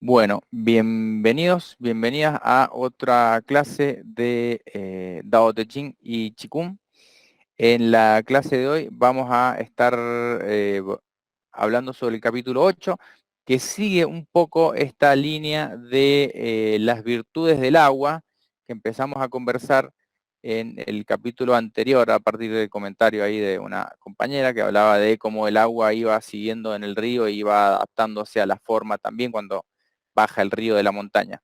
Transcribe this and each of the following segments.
Bueno, bienvenidos, bienvenidas a otra clase de Dao Te Ching y Qigong. En la clase de hoy vamos a estar hablando sobre el capítulo 8, que sigue un poco esta línea de las virtudes del agua que empezamos a conversar en el capítulo anterior a partir del comentario ahí de una compañera que hablaba de cómo el agua iba siguiendo en el río e iba adaptándose a la forma también cuando baja el río de la montaña.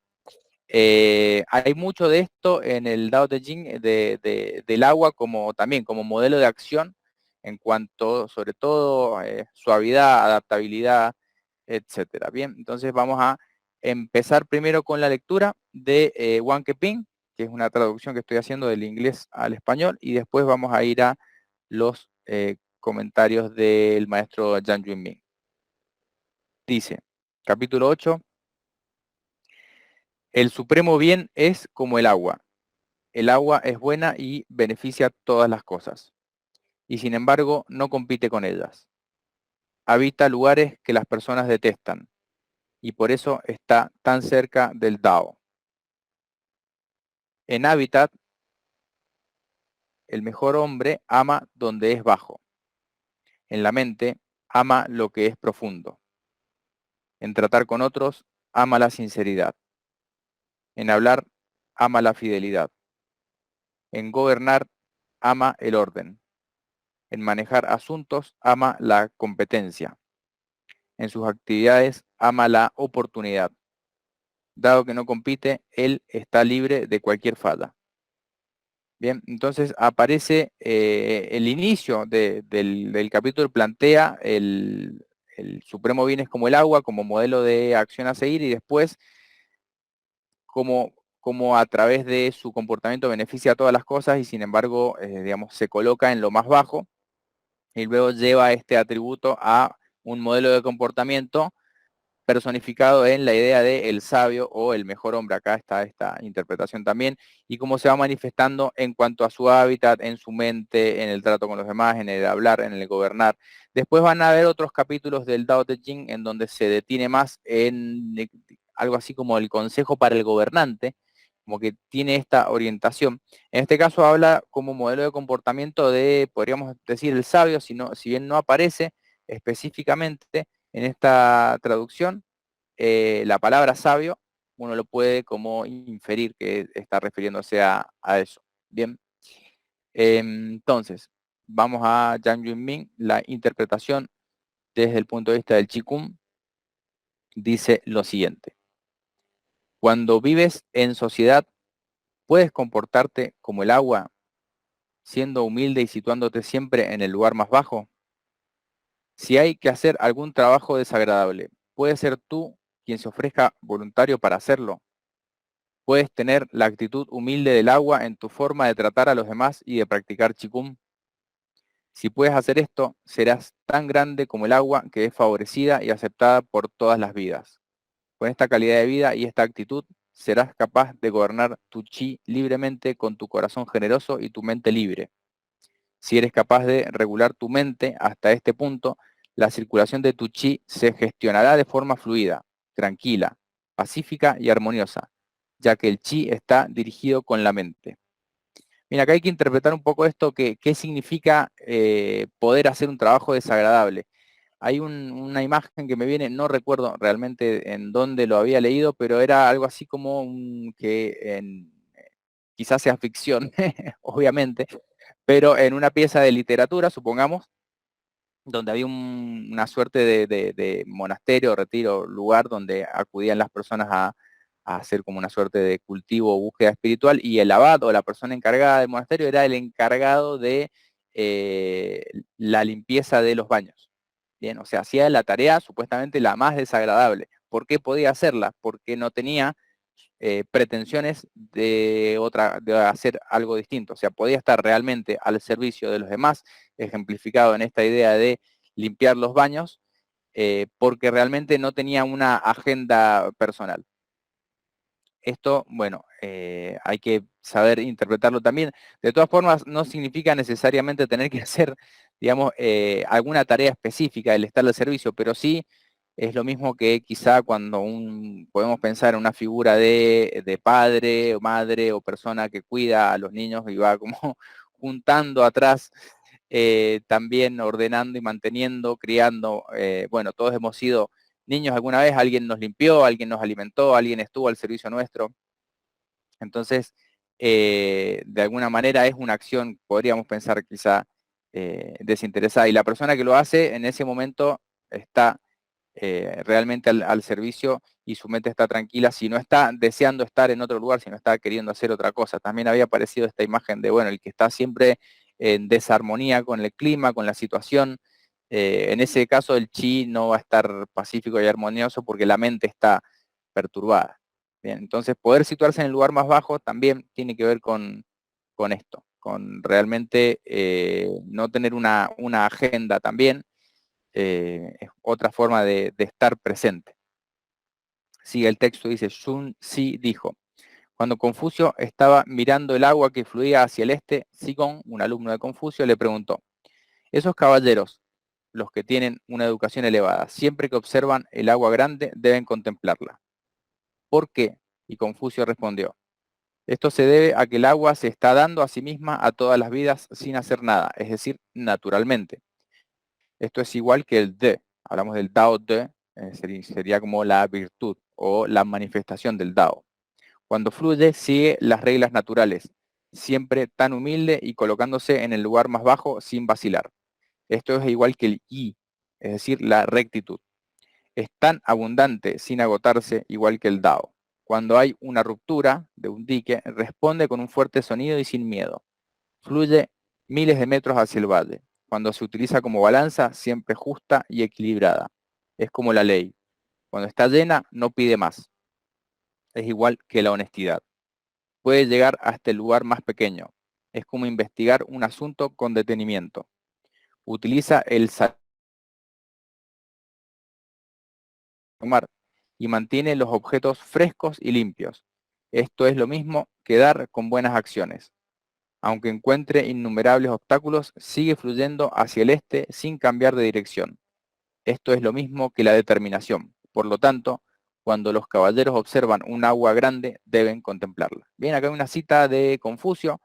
Hay mucho de esto en el Dao Te Ching del agua como también como modelo de acción en cuanto sobre todo suavidad, adaptabilidad, etcétera. Bien, entonces vamos a empezar primero con la lectura de Wang Keping, que es una traducción que estoy haciendo del inglés al español, y después vamos a ir a los comentarios del maestro Zhang Junming. Dice, capítulo 8, el supremo bien es como el agua. El agua es buena y beneficia todas las cosas, y sin embargo no compite con ellas. Habita lugares que las personas detestan, y por eso está tan cerca del Dao. En hábitat, el mejor hombre ama donde es bajo. En la mente, ama lo que es profundo. En tratar con otros, ama la sinceridad. En hablar, ama la fidelidad. En gobernar, ama el orden. En manejar asuntos, ama la competencia. En sus actividades, ama la oportunidad. Dado que no compite, él está libre de cualquier falla. Bien, entonces aparece el inicio del capítulo, plantea el supremo bien es como el agua, como modelo de acción a seguir, y después como a través de su comportamiento beneficia a todas las cosas y sin embargo, digamos, se coloca en lo más bajo y luego lleva este atributo a un modelo de comportamiento personificado en la idea de el sabio o el mejor hombre. Acá está esta interpretación también, y cómo se va manifestando en cuanto a su hábitat, en su mente, en el trato con los demás, en el hablar, en el gobernar. Después van a haber otros capítulos del Tao Te Ching en donde se detiene más en algo así como el consejo para el gobernante, como que tiene esta orientación. En este caso habla como modelo de comportamiento de, podríamos decir, el sabio, si bien no aparece específicamente en esta traducción, la palabra sabio, uno lo puede como inferir que está refiriéndose a eso. Bien, entonces, vamos a Yang Yunming, la interpretación desde el punto de vista del Qigong, dice lo siguiente. Cuando vives en sociedad, puedes comportarte como el agua, siendo humilde y situándote siempre en el lugar más bajo. Si hay que hacer algún trabajo desagradable, puedes ser tú quien se ofrezca voluntario para hacerlo. Puedes tener la actitud humilde del agua en tu forma de tratar a los demás y de practicar Qigong. Si puedes hacer esto, serás tan grande como el agua que es favorecida y aceptada por todas las vidas. Con esta calidad de vida y esta actitud, serás capaz de gobernar tu chi libremente con tu corazón generoso y tu mente libre. Si eres capaz de regular tu mente hasta este punto, la circulación de tu chi se gestionará de forma fluida, tranquila, pacífica y armoniosa, ya que el chi está dirigido con la mente. Mira, acá hay que interpretar un poco esto, qué significa poder hacer un trabajo desagradable. Hay una imagen que me viene, no recuerdo realmente en dónde lo había leído, pero era algo así como quizás sea ficción, obviamente, pero en una pieza de literatura, supongamos, donde había una suerte de monasterio, retiro, lugar donde acudían las personas a hacer como una suerte de cultivo o búsqueda espiritual, y el abad o la persona encargada del monasterio era el encargado de la limpieza de los baños. Bien, o sea, hacía la tarea supuestamente la más desagradable. ¿Por qué podía hacerla? Porque no tenía pretensiones de hacer algo distinto. O sea, podía estar realmente al servicio de los demás, ejemplificado en esta idea de limpiar los baños, porque realmente no tenía una agenda personal. Esto, bueno, hay que saber interpretarlo también. De todas formas, no significa necesariamente tener que hacer, digamos, alguna tarea específica, el estar al servicio, pero sí Es lo mismo que quizá cuando podemos pensar en una figura de padre o madre o persona que cuida a los niños y va como juntando atrás, también ordenando y manteniendo, criando. Bueno, todos hemos sido niños alguna vez, alguien nos limpió, alguien nos alimentó, alguien estuvo al servicio nuestro. Entonces, de alguna manera es una acción, podríamos pensar quizá, desinteresada. Y la persona que lo hace en ese momento está realmente al servicio y su mente está tranquila, si no está deseando estar en otro lugar, si no está queriendo hacer otra cosa. También había aparecido esta imagen de, bueno, el que está siempre en desarmonía con el clima, con la situación. En ese caso el chi no va a estar pacífico y armonioso porque la mente está perturbada. Bien, entonces poder situarse en el lugar más bajo también tiene que ver con esto, con realmente no tener una agenda también, es otra forma de estar presente. Sigue el texto, dice, Sun Si dijo, cuando Confucio estaba mirando el agua que fluía hacia el este, Sigong, un alumno de Confucio, le preguntó, esos caballeros, los que tienen una educación elevada, siempre que observan el agua grande, deben contemplarla. ¿Por qué? Y Confucio respondió, esto se debe a que el agua se está dando a sí misma a todas las vidas sin hacer nada, es decir, naturalmente. Esto es igual que el de, hablamos del Dao de, sería como la virtud o la manifestación del Dao. Cuando fluye, sigue las reglas naturales, siempre tan humilde y colocándose en el lugar más bajo sin vacilar. Esto es igual que el Yi, es decir, la rectitud. Es tan abundante sin agotarse, igual que el Dao. Cuando hay una ruptura de un dique, responde con un fuerte sonido y sin miedo. Fluye miles de metros hacia el valle. Cuando se utiliza como balanza, siempre justa y equilibrada. Es como la ley. Cuando está llena, no pide más. Es igual que la honestidad. Puede llegar hasta el lugar más pequeño. Es como investigar un asunto con detenimiento. Utiliza el mar y mantiene los objetos frescos y limpios. Esto es lo mismo que dar con buenas acciones. Aunque encuentre innumerables obstáculos, sigue fluyendo hacia el este sin cambiar de dirección. Esto es lo mismo que la determinación. Por lo tanto, cuando los caballeros observan un agua grande, deben contemplarla. Bien, acá hay una cita de Confucio.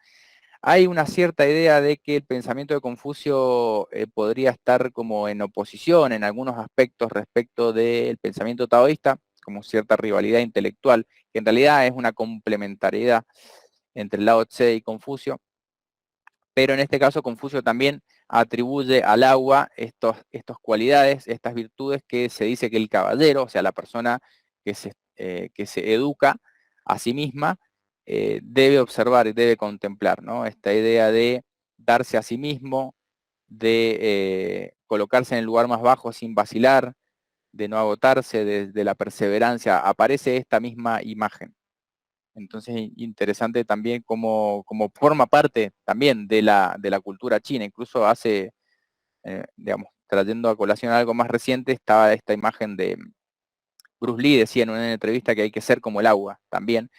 Hay una cierta idea de que el pensamiento de Confucio podría estar como en oposición en algunos aspectos respecto del pensamiento taoísta, como cierta rivalidad intelectual, que en realidad es una complementariedad entre Lao Tse y Confucio. Pero en este caso Confucio también atribuye al agua estos cualidades, estas virtudes que se dice que el caballero, o sea, la persona que se educa a sí misma, debe observar y debe contemplar, ¿no? Esta idea de darse a sí mismo, de colocarse en el lugar más bajo sin vacilar, de no agotarse, de la perseverancia, aparece esta misma imagen. Entonces, interesante también como forma parte también de la cultura china. Incluso hace, digamos, trayendo a colación algo más reciente, estaba esta imagen de Bruce Lee, decía en una entrevista que hay que ser como el agua, también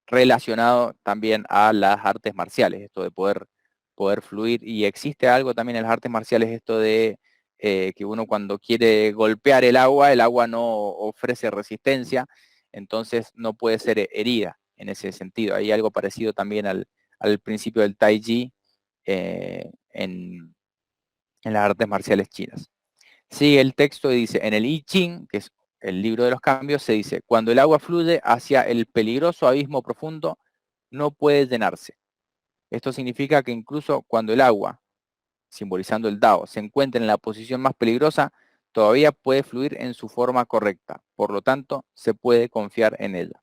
relacionado también a las artes marciales, esto de poder fluir. Y existe algo también en las artes marciales, esto de que uno cuando quiere golpear el agua no ofrece resistencia, entonces no puede ser herida en ese sentido. Hay algo parecido también al principio del Tai Chi en las artes marciales chinas. Sigue el texto y dice, en el I Ching, que es el libro de los cambios, se dice, cuando el agua fluye hacia el peligroso abismo profundo, no puede llenarse. Esto significa que incluso cuando el agua, simbolizando el Dao, se encuentra en la posición más peligrosa, todavía puede fluir en su forma correcta. Por lo tanto, se puede confiar en ella.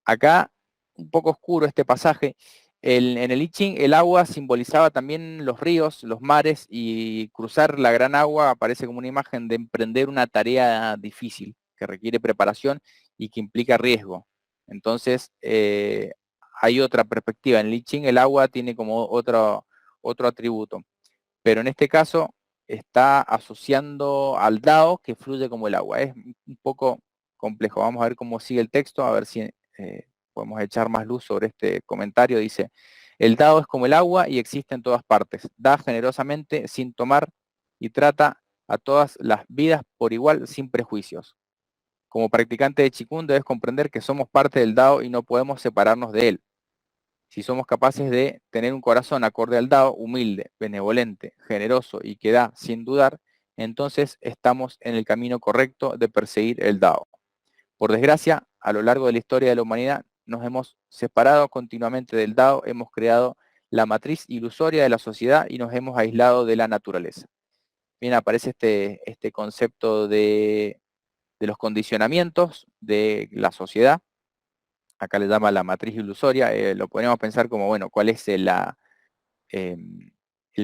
Acá, un poco oscuro este pasaje. En el I Ching, el agua simbolizaba también los ríos, los mares, y cruzar la gran agua aparece como una imagen de emprender una tarea difícil, que requiere preparación y que implica riesgo. Entonces, hay otra perspectiva. En el I Ching el agua tiene como otro atributo, pero en este caso está asociando al Dao que fluye como el agua. Es un poco complejo. Vamos a ver cómo sigue el texto, a ver si podemos echar más luz sobre este comentario. Dice, el Dao es como el agua y existe en todas partes. Da generosamente sin tomar y trata a todas las vidas por igual sin prejuicios. Como practicante de Qigong debes comprender que somos parte del Dao y no podemos separarnos de él. Si somos capaces de tener un corazón acorde al Dao, humilde, benevolente, generoso y que da sin dudar, entonces estamos en el camino correcto de perseguir el Dao. Por desgracia, a lo largo de la historia de la humanidad, nos hemos separado continuamente del Dao, hemos creado la matriz ilusoria de la sociedad y nos hemos aislado de la naturaleza. Bien, aparece este concepto de los condicionamientos de la sociedad. Acá le llama la matriz ilusoria. Lo podríamos pensar como, bueno, cuál es el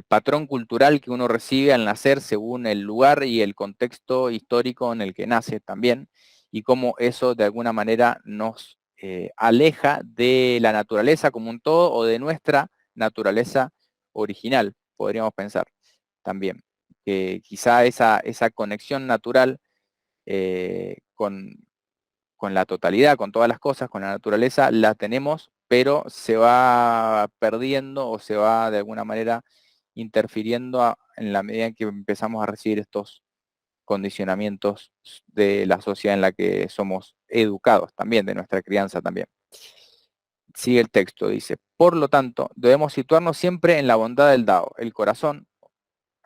patrón cultural que uno recibe al nacer según el lugar y el contexto histórico en el que nace también, y cómo eso de alguna manera nos aleja de la naturaleza como un todo o de nuestra naturaleza original, podríamos pensar también. Que quizá esa conexión natural con la totalidad, con todas las cosas, con la naturaleza, la tenemos, pero se va perdiendo o se va de alguna manera interfiriendo en la medida en que empezamos a recibir estos condicionamientos de la sociedad en la que somos educados también, de nuestra crianza también. Sigue el texto, dice, por lo tanto, debemos situarnos siempre en la bondad del Dao. El corazón,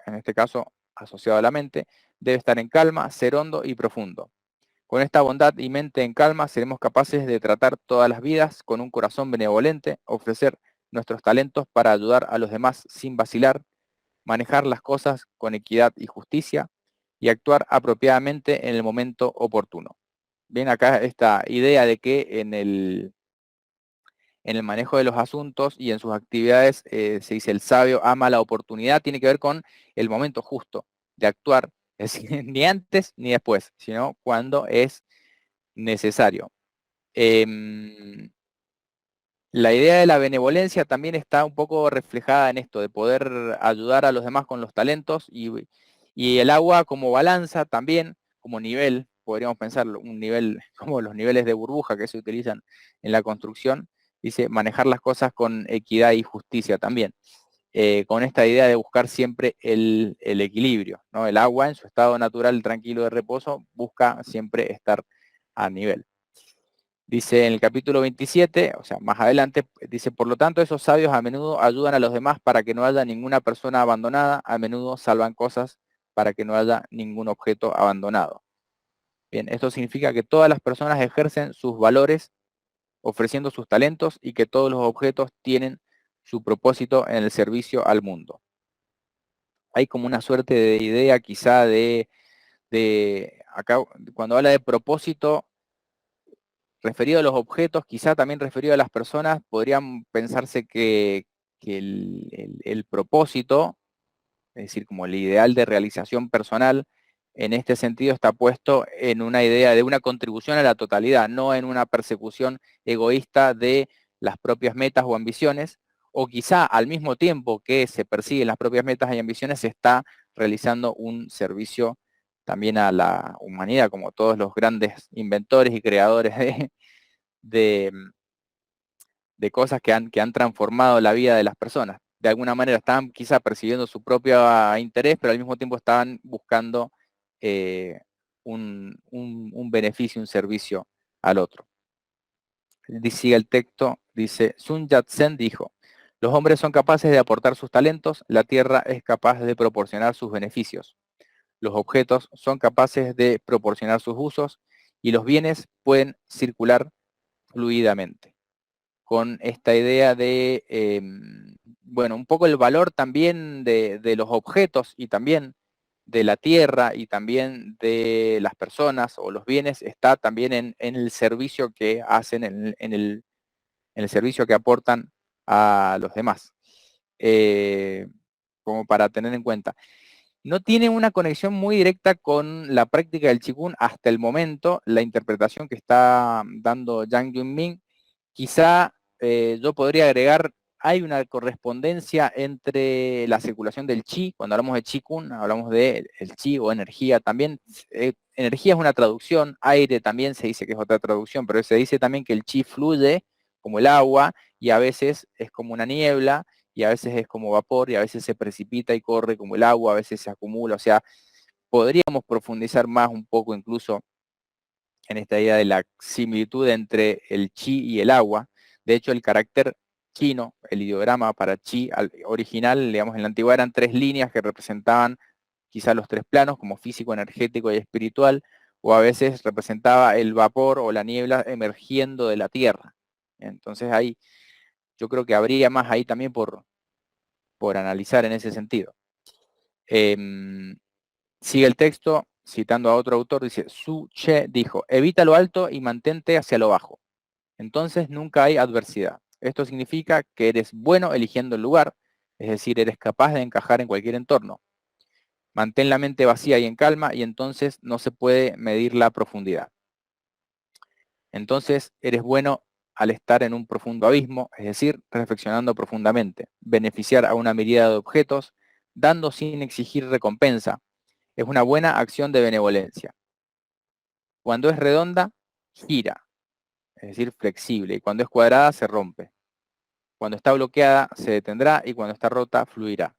en este caso asociado a la mente, debe estar en calma, ser hondo y profundo. Con esta bondad y mente en calma seremos capaces de tratar todas las vidas con un corazón benevolente, ofrecer nuestros talentos para ayudar a los demás sin vacilar, manejar las cosas con equidad y justicia y actuar apropiadamente en el momento oportuno. Bien, acá esta idea de que en el manejo de los asuntos y en sus actividades se dice el sabio ama la oportunidad, tiene que ver con el momento justo de actuar, es decir, ni antes ni después, sino cuando es necesario. La idea de la benevolencia también está un poco reflejada en esto, de poder ayudar a los demás con los talentos y el agua como balanza también, como nivel, podríamos pensarlo, un nivel como los niveles de burbuja que se utilizan en la construcción, dice manejar las cosas con equidad y justicia también, con esta idea de buscar siempre el equilibrio, ¿no? El agua en su estado natural tranquilo de reposo busca siempre estar a nivel. Dice en el capítulo 27, o sea, más adelante, dice, por lo tanto, esos sabios a menudo ayudan a los demás para que no haya ninguna persona abandonada, a menudo salvan cosas para que no haya ningún objeto abandonado. Bien, esto significa que todas las personas ejercen sus valores ofreciendo sus talentos y que todos los objetos tienen su propósito en el servicio al mundo. Hay como una suerte de idea quizá acá cuando habla de propósito, referido a los objetos, quizá también referido a las personas, podrían pensarse que el propósito, es decir, como el ideal de realización personal, en este sentido está puesto en una idea de una contribución a la totalidad, no en una persecución egoísta de las propias metas o ambiciones, o quizá al mismo tiempo que se persiguen las propias metas y ambiciones, se está realizando un servicio también a la humanidad, como todos los grandes inventores y creadores de, de cosas que han transformado la vida de las personas. De alguna manera estaban quizá persiguiendo su propio interés, pero al mismo tiempo estaban buscando un beneficio, un servicio al otro. Sigue el texto, dice, Sun Yat-sen dijo, los hombres son capaces de aportar sus talentos, la tierra es capaz de proporcionar sus beneficios. Los objetos son capaces de proporcionar sus usos y los bienes pueden circular fluidamente, con esta idea de, bueno, un poco el valor también de los objetos y también de la tierra y también de las personas o los bienes está también en el servicio que hacen, en el servicio que aportan a los demás, como para tener en cuenta. No tiene una conexión muy directa con la práctica del Qigong hasta el momento, la interpretación que está dando Yang Yunmin. Quizá yo podría agregar, hay una correspondencia entre la circulación del chi, cuando hablamos de Qigong, hablamos de el chi o energía también. Energía es una traducción, aire también se dice que es otra traducción, pero se dice también que el chi fluye como el agua y a veces es como una niebla y a veces es como vapor y a veces se precipita y corre como el agua, a veces se acumula, o sea, podríamos profundizar más un poco incluso en esta idea de la similitud entre el chi y el agua. De hecho, el carácter chino, el ideograma para chi original, digamos, en la antigüedad eran 3 líneas que representaban quizá los 3 planos, como físico, energético y espiritual, o a veces representaba el vapor o la niebla emergiendo de la tierra. Entonces ahí yo creo que habría más ahí también por analizar en ese sentido. Sigue el texto, citando a otro autor, dice, Su Che dijo, evita lo alto y mantente hacia lo bajo. Entonces nunca hay adversidad. Esto significa que eres bueno eligiendo el lugar, es decir, eres capaz de encajar en cualquier entorno. Mantén la mente vacía y en calma y entonces no se puede medir la profundidad. Entonces eres bueno al estar en un profundo abismo, es decir, reflexionando profundamente, beneficiar a una mirada de objetos, dando sin exigir recompensa. Es una buena acción de benevolencia. Cuando es redonda, gira, es decir, flexible, y cuando es cuadrada, se rompe. Cuando está bloqueada, se detendrá y cuando está rota, fluirá.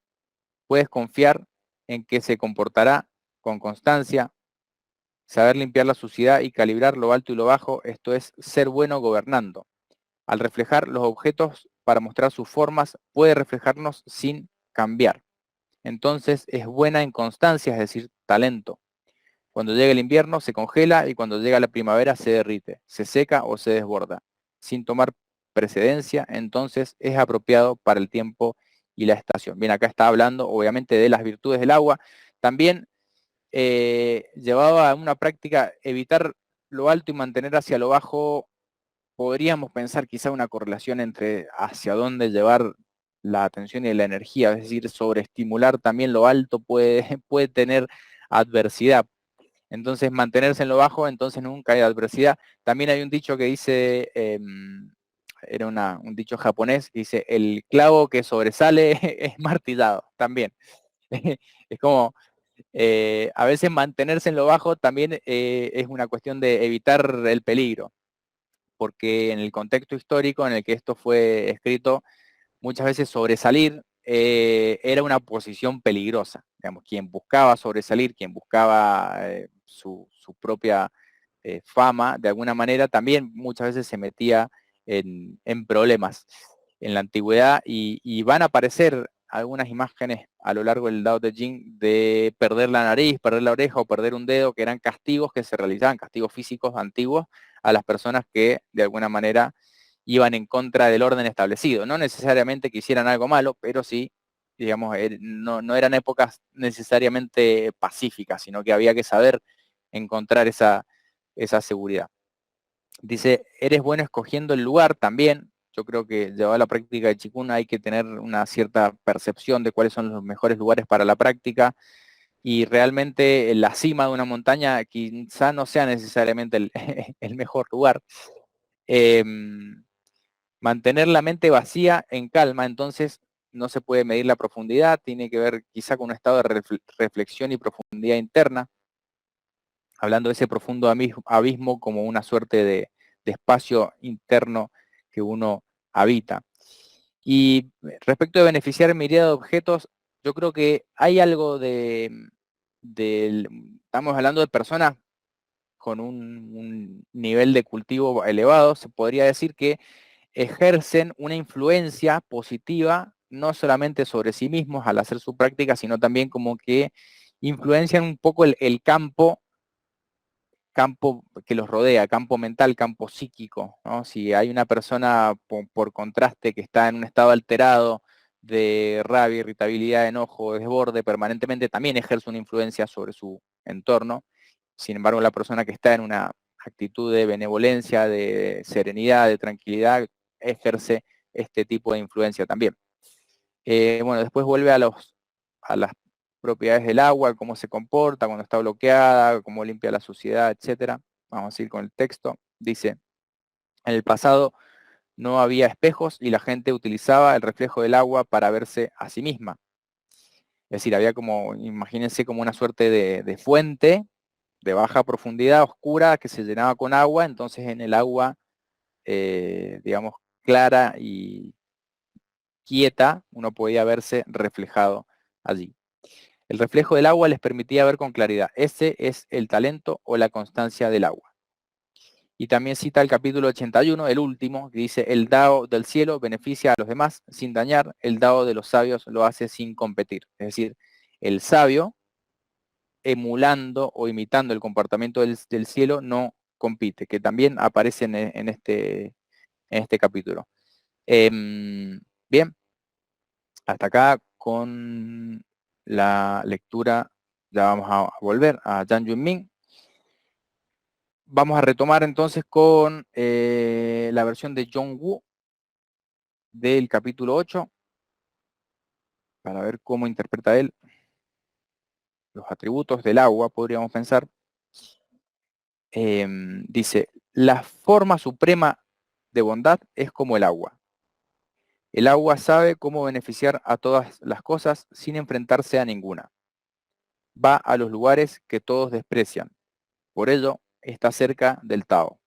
Puedes confiar en que se comportará con constancia, saber limpiar la suciedad y calibrar lo alto y lo bajo, esto es ser bueno gobernando. Al reflejar los objetos para mostrar sus formas, puede reflejarnos sin cambiar. Entonces es buena en constancia, es decir, talento. Cuando llega el invierno se congela y cuando llega la primavera se derrite, se seca o se desborda. Sin tomar precedencia, entonces es apropiado para el tiempo y la estación. Bien, acá está hablando obviamente de las virtudes del agua. También llevaba a una práctica evitar lo alto y mantener hacia lo bajo. Podríamos pensar quizá una correlación entre hacia dónde llevar la atención y la energía, es decir, sobreestimular también lo alto puede, puede tener adversidad. Entonces, mantenerse en lo bajo, entonces nunca hay adversidad. También hay un dicho que dice, era un dicho japonés, que dice, el clavo que sobresale es martillado, también. Es como, a veces mantenerse en lo bajo también es una cuestión de evitar el peligro, porque en el contexto histórico en el que esto fue escrito, muchas veces sobresalir era una posición peligrosa. Digamos, quien buscaba sobresalir, quien buscaba su propia fama, de alguna manera, también muchas veces se metía en problemas en la antigüedad y van a aparecer algunas imágenes a lo largo del Tao Te Ching de perder la nariz, perder la oreja o perder un dedo, que eran castigos que se realizaban, castigos físicos antiguos a las personas que de alguna manera iban en contra del orden establecido. No necesariamente que hicieran algo malo, pero sí, digamos, no eran épocas necesariamente pacíficas, sino que había que saber encontrar esa seguridad. Dice, eres bueno escogiendo el lugar también. Yo creo que llevado a la práctica de Chikun hay que tener una cierta percepción de cuáles son los mejores lugares para la práctica y realmente la cima de una montaña quizá no sea necesariamente el, el mejor lugar. Eh, Mantener la mente vacía en calma, entonces no se puede medir la profundidad, tiene que ver quizá con un estado de reflexión y profundidad interna, hablando de ese profundo abismo como una suerte de espacio interno que uno habita. Y respecto de beneficiar mirada de objetos, yo creo que hay algo estamos hablando de personas con un nivel de cultivo elevado, se podría decir que ejercen una influencia positiva, no solamente sobre sí mismos al hacer su práctica, sino también como que influencian un poco el campo que los rodea, campo mental, campo psíquico, ¿no? Si hay una persona por contraste que está en un estado alterado de rabia, irritabilidad, enojo, desborde permanentemente, también ejerce una influencia sobre su entorno. Sin embargo, la persona que está en una actitud de benevolencia, de serenidad, de tranquilidad, ejerce este tipo de influencia también. Bueno, después vuelve a las propiedades del agua, cómo se comporta cuando está bloqueada, cómo limpia la suciedad, etcétera. Vamos a ir con el texto. Dice, en el pasado no había espejos y la gente utilizaba el reflejo del agua para verse a sí misma. Es decir, había como, imagínense como una suerte de fuente de baja profundidad, oscura, que se llenaba con agua, entonces en el agua, digamos, clara y quieta, uno podía verse reflejado allí. El reflejo del agua les permitía ver con claridad. Ese es el talento o la constancia del agua. Y también cita el capítulo 81, el último, que dice, el dado del cielo beneficia a los demás sin dañar, el dado de los sabios lo hace sin competir. Es decir, el sabio, emulando o imitando el comportamiento del cielo, no compite, que también aparece en este capítulo. Bien, hasta acá con la lectura, ya vamos a volver a Zhang Yunming. Vamos a retomar entonces con la versión de John Woo del capítulo 8, para ver cómo interpreta él los atributos del agua, podríamos pensar. Dice, la forma suprema de bondad es como el agua. El agua sabe cómo beneficiar a todas las cosas sin enfrentarse a ninguna. Va a los lugares que todos desprecian. Por ello, está cerca del Tao.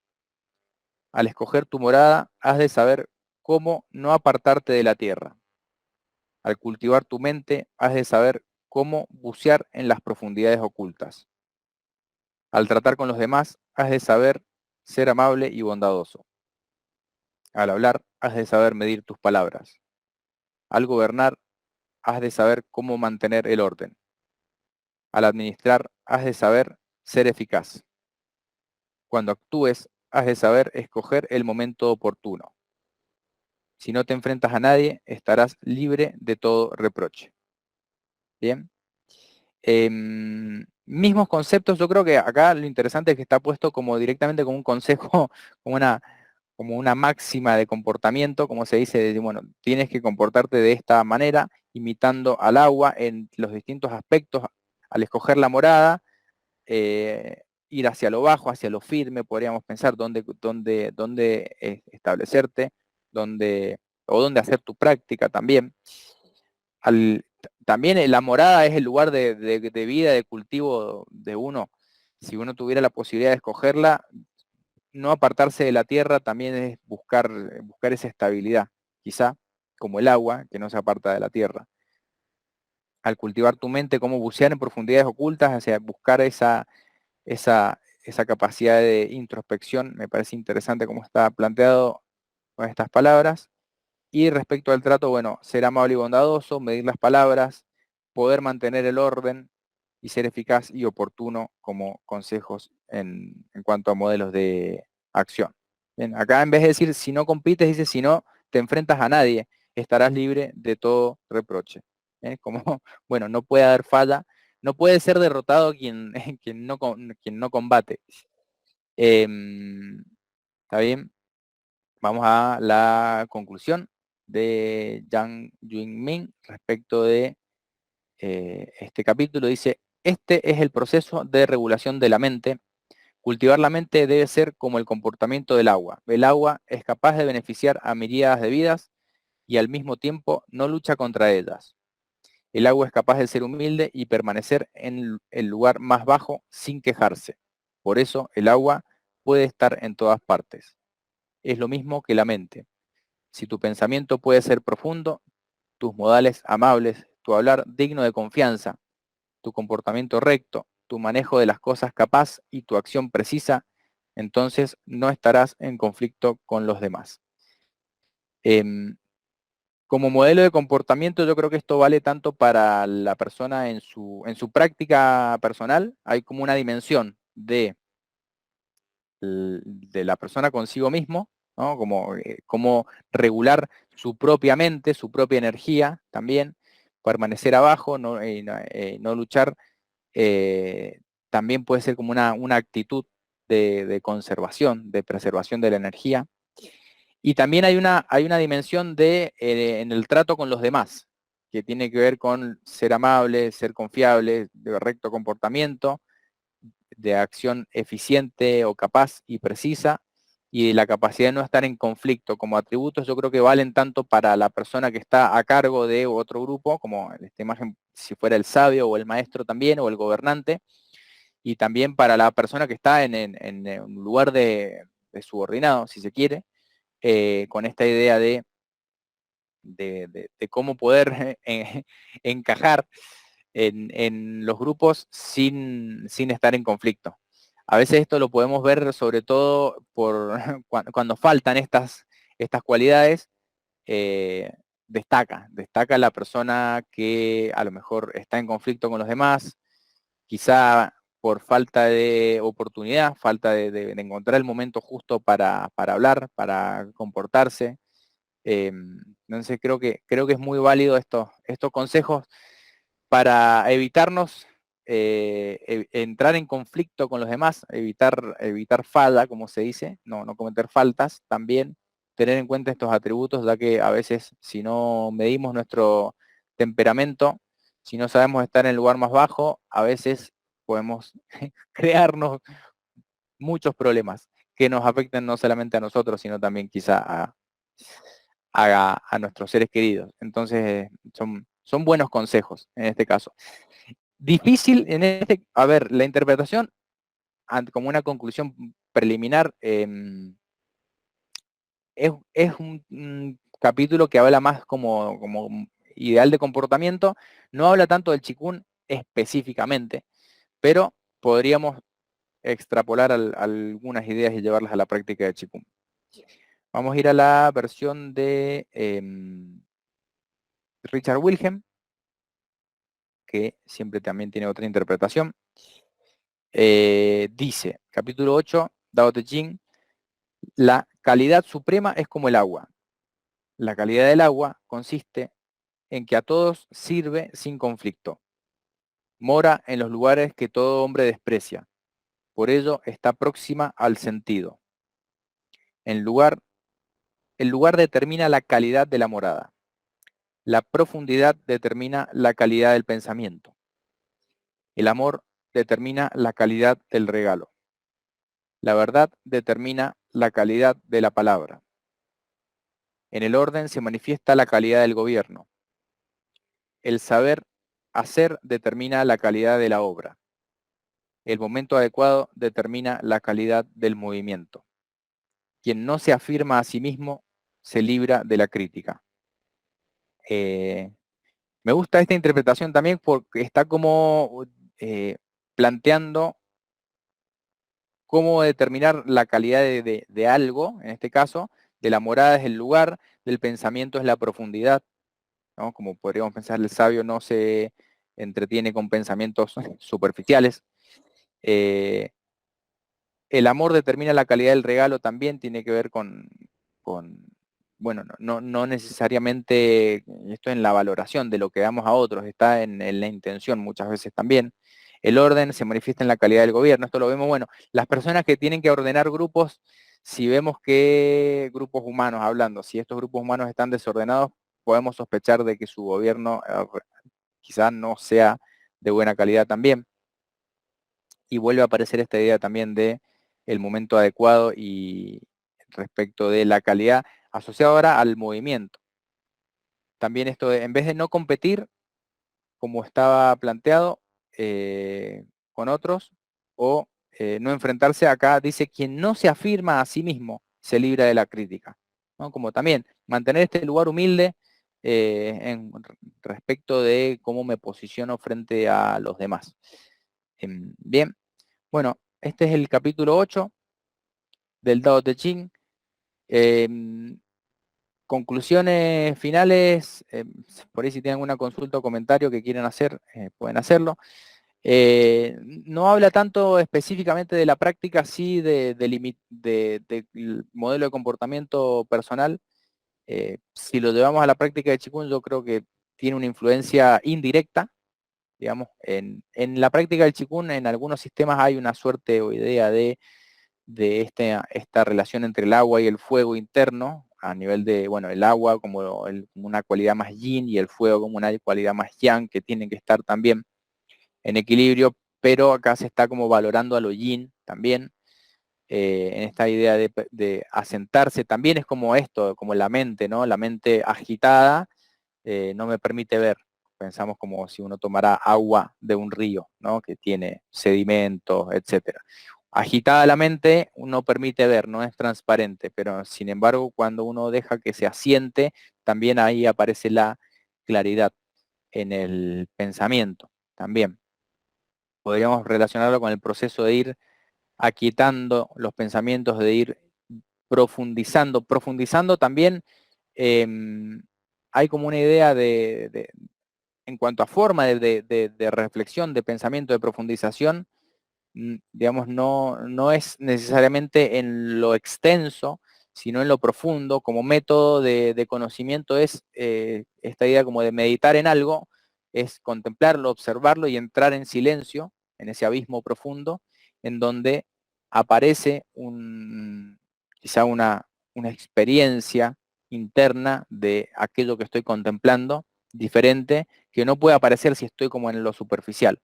Al escoger tu morada, has de saber cómo no apartarte de la tierra. Al cultivar tu mente, has de saber cómo bucear en las profundidades ocultas. Al tratar con los demás, has de saber ser amable y bondadoso. Al hablar, has de saber medir tus palabras. Al gobernar, has de saber cómo mantener el orden. Al administrar, has de saber ser eficaz. Cuando actúes, has de saber escoger el momento oportuno. Si no te enfrentas a nadie, estarás libre de todo reproche. Bien. Mismos conceptos, yo creo que acá lo interesante es que está puesto como directamente como un consejo, como una máxima de comportamiento, como se dice, bueno, tienes que comportarte de esta manera, imitando al agua en los distintos aspectos, al escoger la morada, ir hacia lo bajo, hacia lo firme, podríamos pensar dónde establecerte, o dónde hacer tu práctica también. También la morada es el lugar de vida, de cultivo de uno. Si uno tuviera la posibilidad de escogerla, no apartarse de la tierra también es buscar esa estabilidad, quizá como el agua que no se aparta de la tierra. Al cultivar tu mente, como bucear en profundidades ocultas, hacia buscar esa capacidad de introspección, me parece interesante cómo está planteado con estas palabras. Y respecto al trato, bueno, ser amable y bondadoso, medir las palabras, poder mantener el orden y ser eficaz y oportuno como consejos en cuanto a modelos de acción. Bien, acá en vez de decir si no compites, dice si no te enfrentas a nadie, estarás libre de todo reproche. Como, bueno, no puede haber falla, no puede ser derrotado quien no combate. ¿Está bien? Vamos a la conclusión de Zhang Yunming respecto de este capítulo. Dice, este es el proceso de regulación de la mente. Cultivar la mente debe ser como el comportamiento del agua. El agua es capaz de beneficiar a miríadas de vidas y al mismo tiempo no lucha contra ellas. El agua es capaz de ser humilde y permanecer en el lugar más bajo sin quejarse. Por eso el agua puede estar en todas partes. Es lo mismo que la mente. Si tu pensamiento puede ser profundo, tus modales amables, tu hablar digno de confianza, tu comportamiento recto, tu manejo de las cosas capaz y tu acción precisa, entonces no estarás en conflicto con los demás. Como modelo de comportamiento, yo creo que esto vale tanto para la persona en su práctica personal. Hay como una dimensión de la persona consigo mismo, ¿no? Como regular su propia mente, su propia energía también, permanecer abajo, no luchar, también puede ser como una actitud de conservación, de preservación de la energía. Y también hay una dimensión en el trato con los demás, que tiene que ver con ser amable, ser confiable, de recto comportamiento, de acción eficiente o capaz y precisa, y la capacidad de no estar en conflicto como atributos, yo creo que valen tanto para la persona que está a cargo de otro grupo, como en esta imagen, si fuera el sabio o el maestro también, o el gobernante, y también para la persona que está en un lugar de subordinado, si se quiere, con esta idea de cómo poder encajar en los grupos sin estar en conflicto. A veces esto lo podemos ver sobre todo por cuando faltan estas cualidades, eh, destaca la persona que a lo mejor está en conflicto con los demás, quizá por falta de oportunidad, falta de encontrar el momento justo para hablar, para comportarse. Entonces creo que es muy válido estos consejos para evitarnos entrar en conflicto con los demás, evitar falta, como se dice, no cometer faltas, también tener en cuenta estos atributos, ya que a veces si no medimos nuestro temperamento, si no sabemos estar en el lugar más bajo, a veces podemos crearnos muchos problemas que nos afecten no solamente a nosotros, sino también quizá a nuestros seres queridos. Entonces, son buenos consejos en este caso. Difícil en a ver, la interpretación, como una conclusión preliminar, es un capítulo que habla más como ideal de comportamiento, no habla tanto del Qigong específicamente, pero podríamos extrapolar algunas ideas y llevarlas a la práctica de Qigong. Vamos a ir a la versión de Richard Wilhelm, que siempre también tiene otra interpretación. Dice, capítulo 8, Dao Te Ching, la calidad suprema es como el agua. La calidad del agua consiste en que a todos sirve sin conflicto. Mora en los lugares que todo hombre desprecia. Por ello está próxima al sentido. El lugar determina la calidad de la morada. La profundidad determina la calidad del pensamiento. El amor determina la calidad del regalo. La verdad determina la calidad de la palabra. En el orden se manifiesta la calidad del gobierno. El saber hacer determina la calidad de la obra. El momento adecuado determina la calidad del movimiento. Quien no se afirma a sí mismo se libra de la crítica. Me gusta esta interpretación también porque está como planteando cómo determinar la calidad de algo, en este caso, de la morada es el lugar, del pensamiento es la profundidad, ¿no? Como podríamos pensar, el sabio no se entretiene con pensamientos superficiales. Eh, el amor determina la calidad del regalo también, tiene que ver con bueno, no necesariamente esto en la valoración de lo que damos a otros, está en la intención muchas veces también. El orden se manifiesta en la calidad del gobierno, esto lo vemos, bueno, las personas que tienen que ordenar grupos, si vemos que grupos humanos hablando, si estos grupos humanos están desordenados, podemos sospechar de que su gobierno quizás no sea de buena calidad también. Y vuelve a aparecer esta idea también de el momento adecuado y respecto de la calidad asociada ahora al movimiento. También esto de, en vez de no competir, como estaba planteado, con otros, o no enfrentarse acá, dice, quien no se afirma a sí mismo se libra de la crítica, ¿no? Como también mantener este lugar humilde en respecto de cómo me posiciono frente a los demás. Bien, bueno, este es el capítulo 8 del Tao Te Ching. Conclusiones finales, por ahí si tienen alguna consulta o comentario que quieran hacer, pueden hacerlo. No habla tanto específicamente de la práctica, sí del modelo de comportamiento personal. Si lo llevamos a la práctica de Qigong, yo creo que tiene una influencia indirecta, digamos, en la práctica del Qigong, en algunos sistemas hay una suerte o idea de esta relación entre el agua y el fuego interno, a nivel de, bueno, el agua como una cualidad más yin y el fuego como una cualidad más yang, que tienen que estar también en equilibrio, pero acá se está como valorando a lo yin también, en esta idea de asentarse, también es como esto, como la mente, ¿no? La mente agitada no me permite ver. Pensamos como si uno tomara agua de un río, ¿no? Que tiene sedimentos, etcétera. Agitada la mente no permite ver, no es transparente, pero sin embargo cuando uno deja que se asiente, también ahí aparece la claridad en el pensamiento. también. Podríamos relacionarlo con el proceso de ir aquietando los pensamientos, de ir profundizando. Profundizando también, hay como una idea en cuanto a forma de reflexión, de pensamiento, de profundización, digamos, no es necesariamente en lo extenso, sino en lo profundo. Como método de conocimiento es esta idea como de meditar en algo, es contemplarlo, observarlo y entrar en silencio, en ese abismo profundo, en donde aparece quizá una experiencia interna de aquello que estoy contemplando, diferente, que no puede aparecer si estoy como en lo superficial.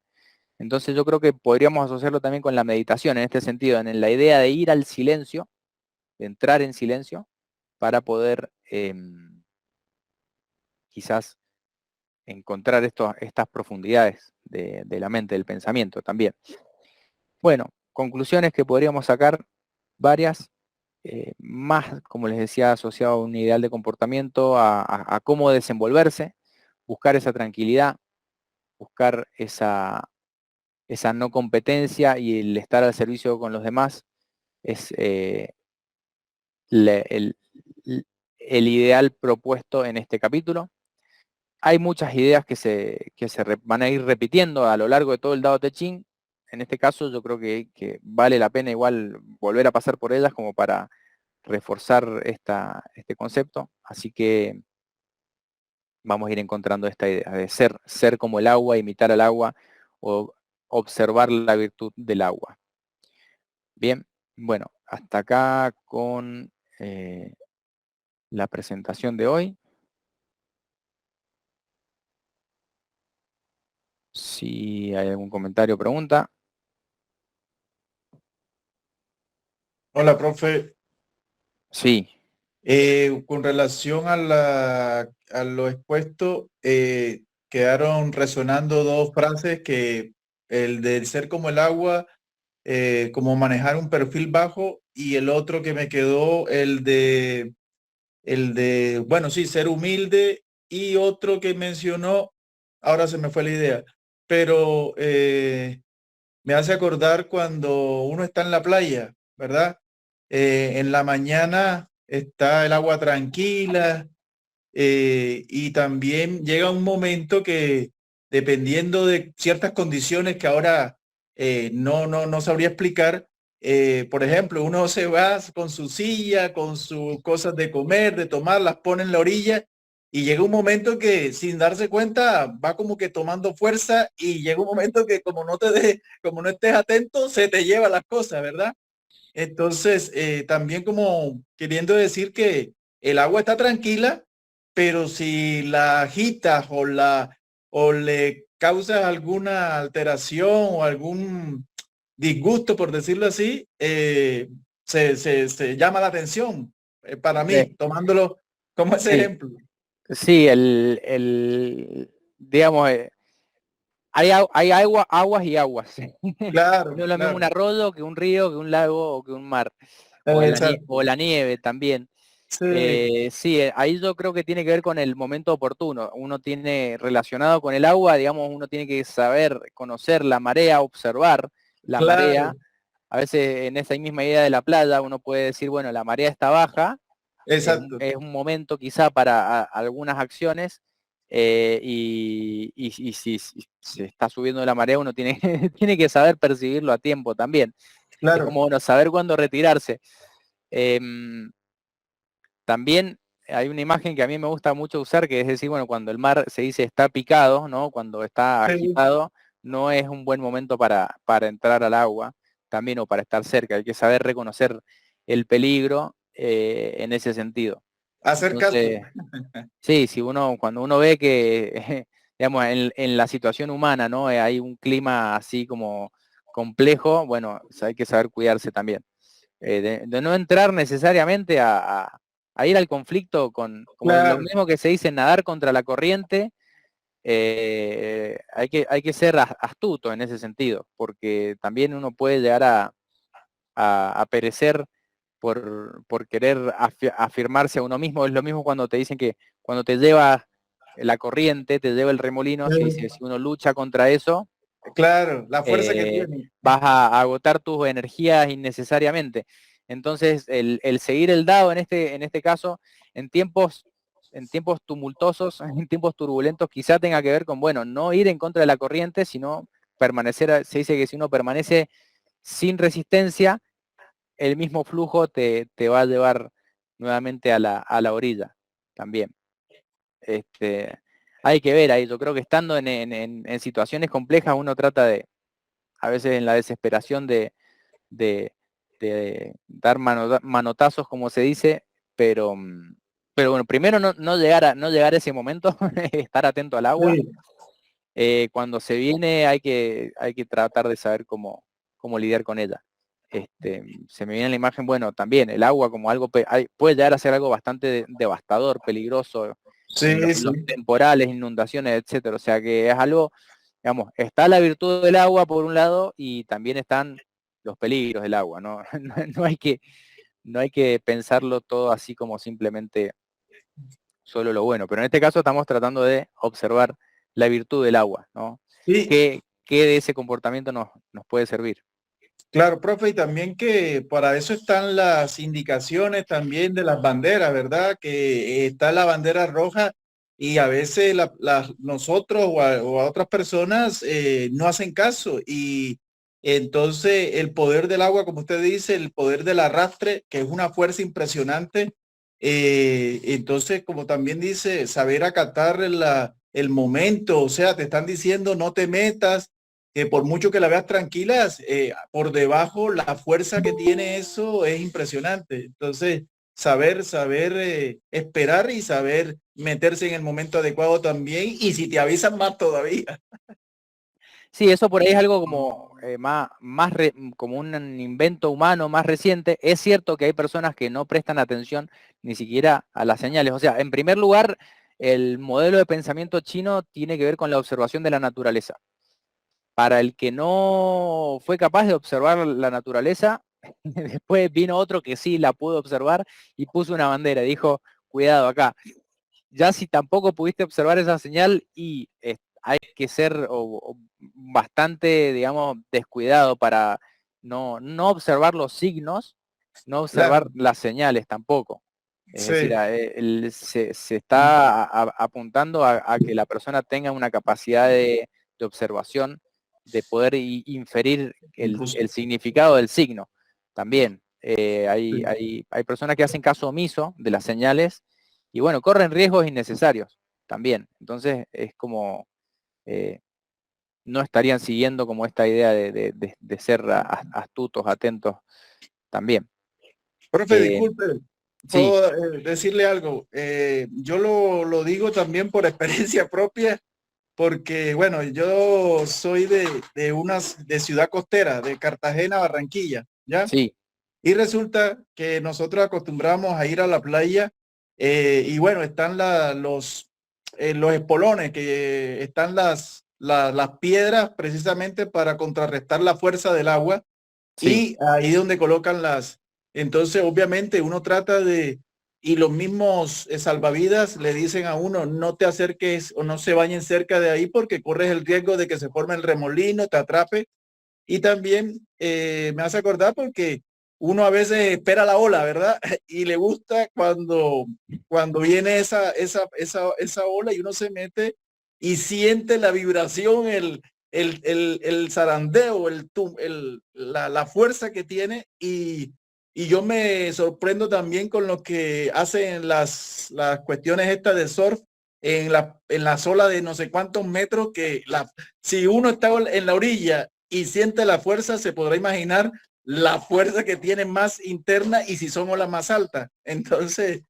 Entonces yo creo que podríamos asociarlo también con la meditación en este sentido, en la idea de ir al silencio, de entrar en silencio, para poder quizás encontrar estas profundidades de la mente, del pensamiento también. Bueno, conclusiones que podríamos sacar varias, más, como les decía, asociado a un ideal de comportamiento, a cómo desenvolverse, buscar esa tranquilidad, buscar esa no competencia y el estar al servicio con los demás es el, el ideal propuesto en este capítulo. Hay muchas ideas que se van a ir repitiendo a lo largo de todo el Dao Te Ching. En este caso yo creo que vale la pena igual volver a pasar por ellas como para reforzar este concepto. Así que vamos a ir encontrando esta idea de ser como el agua, imitar al agua o observar la virtud del agua. Bien, bueno, hasta acá con la presentación de hoy. Si hay algún comentario o pregunta. Hola, profe. Sí, Con relación a lo expuesto, quedaron resonando dos frases que el del ser como el agua, como manejar un perfil bajo, y el otro que me quedó, bueno, sí, ser humilde, y otro que mencionó, ahora se me fue la idea, pero me hace acordar cuando uno está en la playa, ¿verdad? En la mañana está el agua tranquila, y también llega un momento que, dependiendo de ciertas condiciones que ahora no sabría explicar, por ejemplo, uno se va con su silla, con sus cosas de comer, de tomar, las pone en la orilla, y llega un momento que, sin darse cuenta, va como que tomando fuerza, y llega un momento que, como no estés atento, se te lleva las cosas, ¿verdad? Entonces, también como queriendo decir que el agua está tranquila, pero si la agitas o le causas alguna alteración o algún disgusto, por decirlo así, se llama la atención, para mí, tomándolo como ese sí, ejemplo. sí, digamos, hay aguas y aguas. No Claro, es lo mismo un claro. arroyo que un río, que un lago o que un mar. O Exacto. la nieve también. Sí, Sí, ahí yo creo que tiene que ver con el momento oportuno. Uno tiene relacionado con el agua, digamos, uno tiene que saber conocer la marea, observar la marea. claro. A veces en esa misma idea de la playa uno puede decir, bueno, la marea está baja, Exacto. es un momento quizá para algunas acciones, y si se está subiendo la marea uno tiene, tiene que saber percibirlo a tiempo también. Es Claro. como, bueno, saber cuándo retirarse. Em, También hay una imagen que a mí me gusta mucho usar, que es decir, bueno, cuando el mar se dice está picado, ¿no? Cuando está Sí, agitado, no es un buen momento para entrar al agua, también o para estar cerca. Hay que saber reconocer el peligro en ese sentido. hacer caso. Entonces, sí, si cuando uno ve que, digamos, en la situación humana, ¿no? Hay un clima así como complejo, bueno, hay que saber cuidarse también. De no entrar necesariamente a ir al conflicto como lo Claro. mismo que se dice, nadar contra la corriente. Hay que ser astuto en ese sentido, porque también uno puede llegar a perecer por querer afirmarse a uno mismo. Es lo mismo cuando te dicen que cuando te llevas la corriente, te lleva el remolino, se dice, si uno lucha contra eso, Claro, la fuerza que tiene. vas a agotar tus energías innecesariamente. Entonces, el seguir el dado en este caso, en tiempos tumultuosos, en tiempos turbulentos, quizá tenga que ver con, bueno, no ir en contra de la corriente, sino permanecer, se dice que si uno permanece sin resistencia, el mismo flujo te va a llevar nuevamente a la orilla también. Hay que ver ahí, yo creo que estando en situaciones complejas uno trata de, a veces en la desesperación de, de dar manotazos, como se dice, pero, pero bueno, primero no llegar a ese momento, estar atento al agua. Sí, Cuando se viene hay que tratar de saber cómo lidiar con ella. Se me viene la imagen, bueno, también el agua como algo, puede llegar a ser algo bastante devastador, peligroso, en sí, los sí. temporales, inundaciones, etcétera. O sea que es algo, digamos, está la virtud del agua por un lado y también están los peligros del agua, ¿no? No hay que pensarlo todo así como simplemente solo lo bueno, pero en este caso estamos tratando de observar la virtud del agua, ¿no? Sí, ¿Qué de ese comportamiento nos puede servir? claro, profe, y también que para eso están las indicaciones también de las banderas, ¿verdad? Que está la bandera roja y a veces nosotros o a otras personas no hacen caso y entonces el poder del agua, como usted dice, el poder del arrastre, que es una fuerza impresionante, entonces como también dice, saber acatar el momento, o sea, te están diciendo no te metas que por mucho que la veas tranquilas, por debajo la fuerza que tiene eso es impresionante. Entonces, saber esperar y saber meterse en el momento adecuado también. Y si te avisan más todavía. Sí, eso por ahí es algo como como un invento humano más reciente. Es cierto que hay personas que no prestan atención ni siquiera a las señales. O sea, en primer lugar, el modelo de pensamiento chino tiene que ver con la observación de la naturaleza. Para el que no fue capaz de observar la naturaleza, después vino otro que sí la pudo observar y puso una bandera. Dijo, cuidado acá. Ya si tampoco pudiste observar esa señal y hay que ser bastante, digamos, descuidado para no observar los signos, no observar Claro, las señales tampoco. Es decir, sí, se está apuntando a que la persona tenga una capacidad de observación, de poder inferir incluso. el significado del signo también. Sí. Hay personas que hacen caso omiso de las señales y bueno, corren riesgos innecesarios también. Entonces es como, eh, no estarían siguiendo como esta idea de ser astutos, atentos también. Profe, Eh, disculpe, sí, puedo decirle algo. Yo lo digo también por experiencia propia, porque bueno, yo soy de ciudad costera, de Cartagena, Barranquilla, ¿ya? sí, Y resulta que nosotros acostumbramos a ir a la playa y bueno, están los espolones, que están las piedras precisamente para contrarrestar la fuerza del agua sí, y ahí donde colocan entonces obviamente uno trata y los mismos salvavidas le dicen a uno, no te acerques o no se bañen cerca de ahí porque corres el riesgo de que se forme el remolino, te atrape y también me hace acordar porque uno a veces espera la ola, ¿verdad? Y le gusta cuando viene esa ola y uno se mete y siente la vibración, el zarandeo, la fuerza que tiene y yo me sorprendo también con lo que hacen las cuestiones estas de surf en la ola de no sé cuántos metros si uno está en la orilla y siente la fuerza, se podrá imaginar la fuerza que tiene más interna y si son olas más altas. Entonces,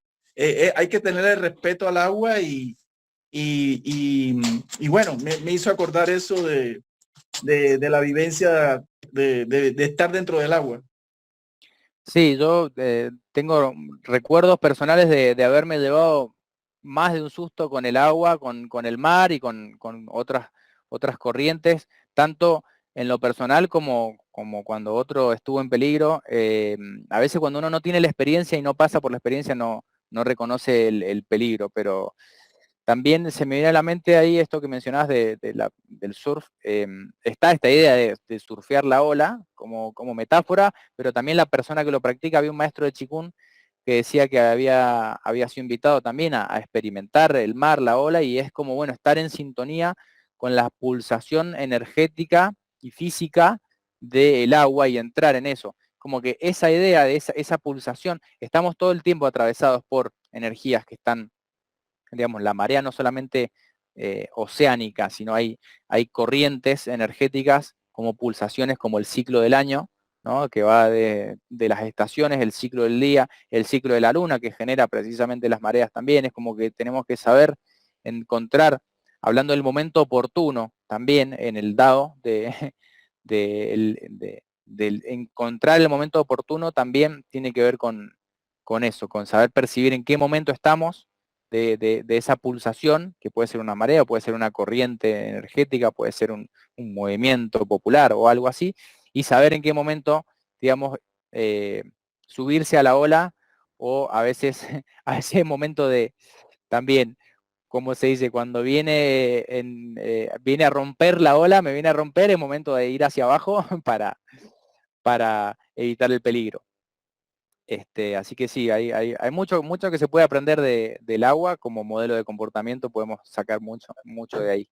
hay que tener el respeto al agua y, y, y bueno, me hizo acordar eso de la vivencia de estar dentro del agua. sí, yo tengo recuerdos personales de haberme llevado más de un susto con el agua, con el mar y con otras corrientes, tanto en lo personal como cuando otro estuvo en peligro. A veces cuando uno no tiene la experiencia y no pasa por la experiencia no reconoce el peligro, pero también se me viene a la mente ahí esto que mencionabas del surf. Está esta idea de surfear la ola como metáfora, pero también la persona que lo practica, había un maestro de Qigong que decía que había sido invitado también a experimentar el mar, la ola, y es como, bueno, estar en sintonía con la pulsación energética y física del agua y entrar en eso. Como que esa idea de esa pulsación, estamos todo el tiempo atravesados por energías que están, digamos, la marea no solamente oceánica, sino hay corrientes energéticas como pulsaciones, como el ciclo del año, ¿no? Que va de las estaciones, el ciclo del día, el ciclo de la luna, que genera precisamente las mareas también. Es como que tenemos que saber encontrar, hablando del momento oportuno, también en el Dao, del encontrar el momento oportuno, también tiene que ver con eso, con saber percibir en qué momento estamos de esa pulsación, que puede ser una marea, puede ser una corriente energética, puede ser un movimiento popular o algo así, y saber en qué momento, digamos, eh, subirse a la ola, o a veces, a veces es momento de también, como se dice, cuando viene a romper la ola, me viene a romper, es momento de ir hacia abajo para evitar el peligro. Así que sí, hay mucho que se puede aprender del agua como modelo de comportamiento, podemos sacar mucho de ahí.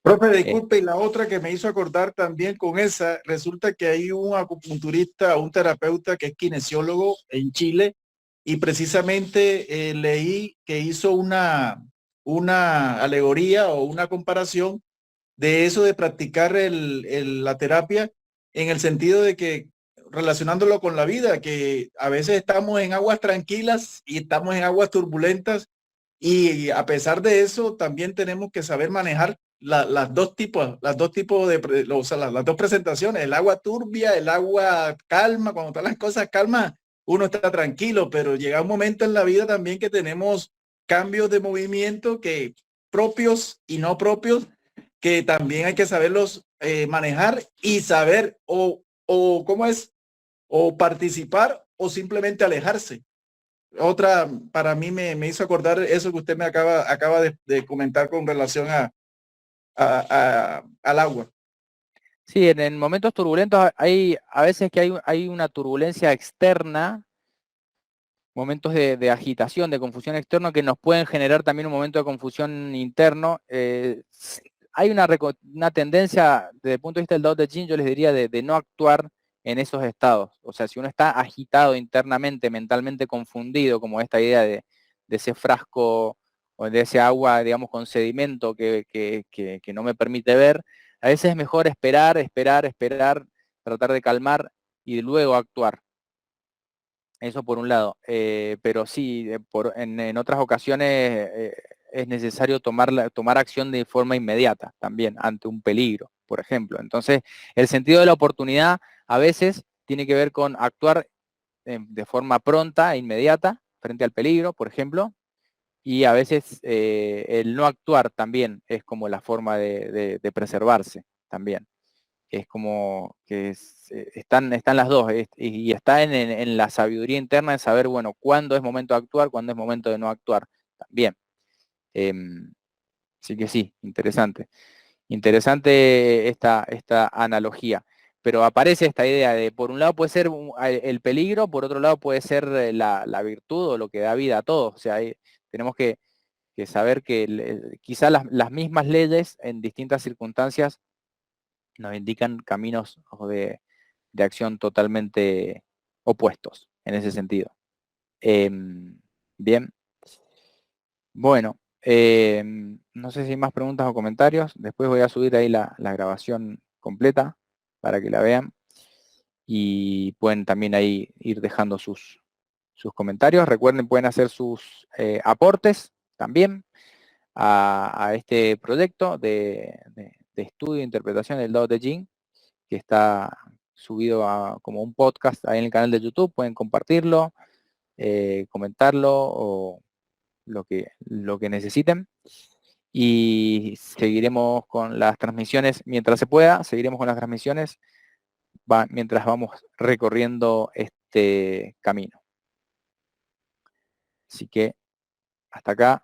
Profe, Eh, disculpe, y la otra que me hizo acordar también con esa, resulta que hay un acupunturista, un terapeuta que es kinesiólogo en Chile, y precisamente leí que hizo una alegoría o una comparación de eso de practicar la terapia en el sentido de que relacionándolo con la vida, que a veces estamos en aguas tranquilas y estamos en aguas turbulentas, y a pesar de eso también tenemos que saber manejar las dos tipos o sea, las dos presentaciones, el agua turbia, el agua calma, cuando están las cosas calmas, uno está tranquilo, pero llega un momento en la vida también que tenemos cambios de movimiento que propios y no propios, que también hay que saberlos manejar y saber o cómo es, o participar o simplemente alejarse. Otra, para mí me hizo acordar eso que usted me acaba de comentar con relación al agua. sí, en momentos turbulentos hay a veces que hay una turbulencia externa, momentos de agitación, de confusión externa, que nos pueden generar también un momento de confusión interno. Hay una tendencia, desde el punto de vista del Tao Te Ching, yo les diría de no actuar en esos estados. O sea, si uno está agitado internamente, mentalmente confundido, como esta idea de ese frasco o de ese agua, digamos, con sedimento que no me permite ver, a veces es mejor esperar, tratar de calmar y luego actuar. Eso por un lado. Pero sí, en otras ocasiones es necesario tomar acción de forma inmediata también ante un peligro, por ejemplo. Entonces, el sentido de la oportunidad a veces tiene que ver con actuar de forma pronta e inmediata frente al peligro, por ejemplo, y a veces el no actuar también es como la forma de preservarse también. Es como que están las dos, y está en la sabiduría interna de saber, bueno, cuándo es momento de actuar, cuándo es momento de no actuar también. Así que sí, interesante. Interesante esta analogía. Pero aparece esta idea de, por un lado puede ser el peligro, por otro lado puede ser la virtud o lo que da vida a todos. O sea, tenemos que saber que quizá las mismas leyes en distintas circunstancias nos indican caminos de acción totalmente opuestos en ese sentido. Bien, bueno, no sé si hay más preguntas o comentarios. Después voy a subir ahí la grabación completa para que la vean, y pueden también ahí ir dejando sus comentarios. Recuerden, pueden hacer sus aportes también a este proyecto de estudio e interpretación del Dao Te Ching, que está subido como un podcast ahí en el canal de YouTube. Pueden compartirlo, comentarlo o lo que necesiten. Y seguiremos con las transmisiones mientras se pueda, seguiremos con las transmisiones mientras vamos recorriendo este camino. Así que hasta acá.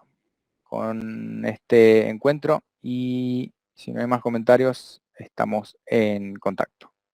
con este encuentro y si no hay más comentarios, estamos en contacto.